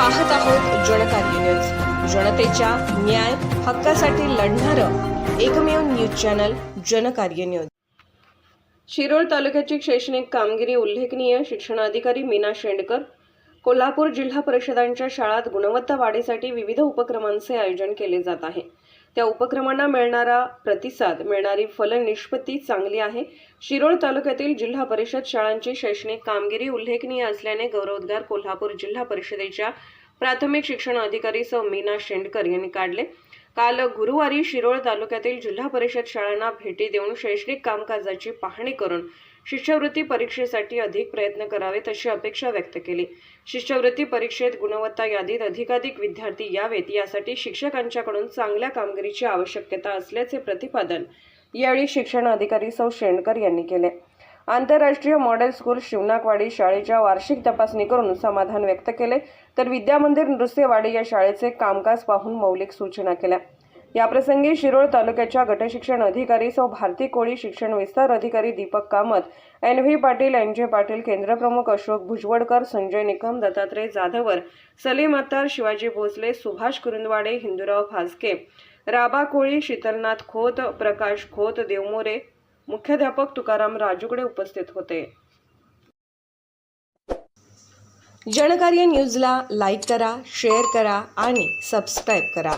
पाहत आहोत जनकार्य न्यूज, जनतेच्या न्याय हक्कासाठी लढणारं एकमेव news channel Janakarya news. Shirol तालुक्याची शैक्षणिक कामगिरी उल्लेखनीय। शिक्षणाधिकारी मीना शेंडकर। कोल्हापूर जिल्हा परिषदांच्या शाळांत गुणवत्ता वाढीसाठी विविध उपक्रमांचे आयोजन केले जात आहे। त्या उपक्रमांना मिळणारा प्रतिसाद, मिळणारी फलनिष्पत्ती चांगली आहे। शिरोळ तालुक्यातील जिल्हा परिषद शाळांची शैक्षणिक कामगिरी उल्लेखनीय असल्याने गौरवोद्गार कोल्हापूर जिल्हा परिषदेच्या प्राथमिक शिक्षण अधिकारी सौ मीना शेंडकर यांनी काढले। काल गुरुवारी शिरोळ तालुक्यातील जिल्हा परिषद शाळांना भेटी देऊन शैक्षणिक कामकाजाची पाहणी करून शिष्यवृत्ती परीक्षेसाठी अधिक प्रयत्न करावेत अशी अपेक्षा व्यक्त केली। शिष्यवृत्ती परीक्षेत गुणवत्ता यादीत अधिकाधिक विद्यार्थी यावेत यासाठी शिक्षकांच्याकडून चांगल्या कामगिरीची आवश्यकता असल्याचे प्रतिपादन यावेळी शिक्षण अधिकारी सौ शेंडकर यांनी केले। आंतरराष्ट्रीय मॉडेल स्कूल शिवनाकवाडी शाळेच्या वार्षिक तपासणी करून समाधान व्यक्त केले, तर विद्यामंदिर नृत्यवाडी या शाळेचे कामकाज पाहून मौलिक सूचना केल्या। याप्रसंगी शिरोळ तालुक्याच्या गटशिक्षण अधिकारी सौ भारती कोळी, शिक्षण विस्तार अधिकारी दीपक कामत, NV पाटील, NJ पाटील, केंद्रप्रमुख अशोक भुजवडकर, संजय निकम, दत्तात्रय जाधवर, सलीम अत्तार, शिवाजी भोसले, सुभाष कुरुंदवाडे, हिंदूराव फासके, राबा कोळी, शीतलनाथ खोत, प्रकाश खोत, देवमोरे, मुख्याध्यापक तुकाराम राजूगडे उपस्थित होते। जनकार्य न्यूजला लाईक करा, शेअर करा आणि सबस्क्राईब करा।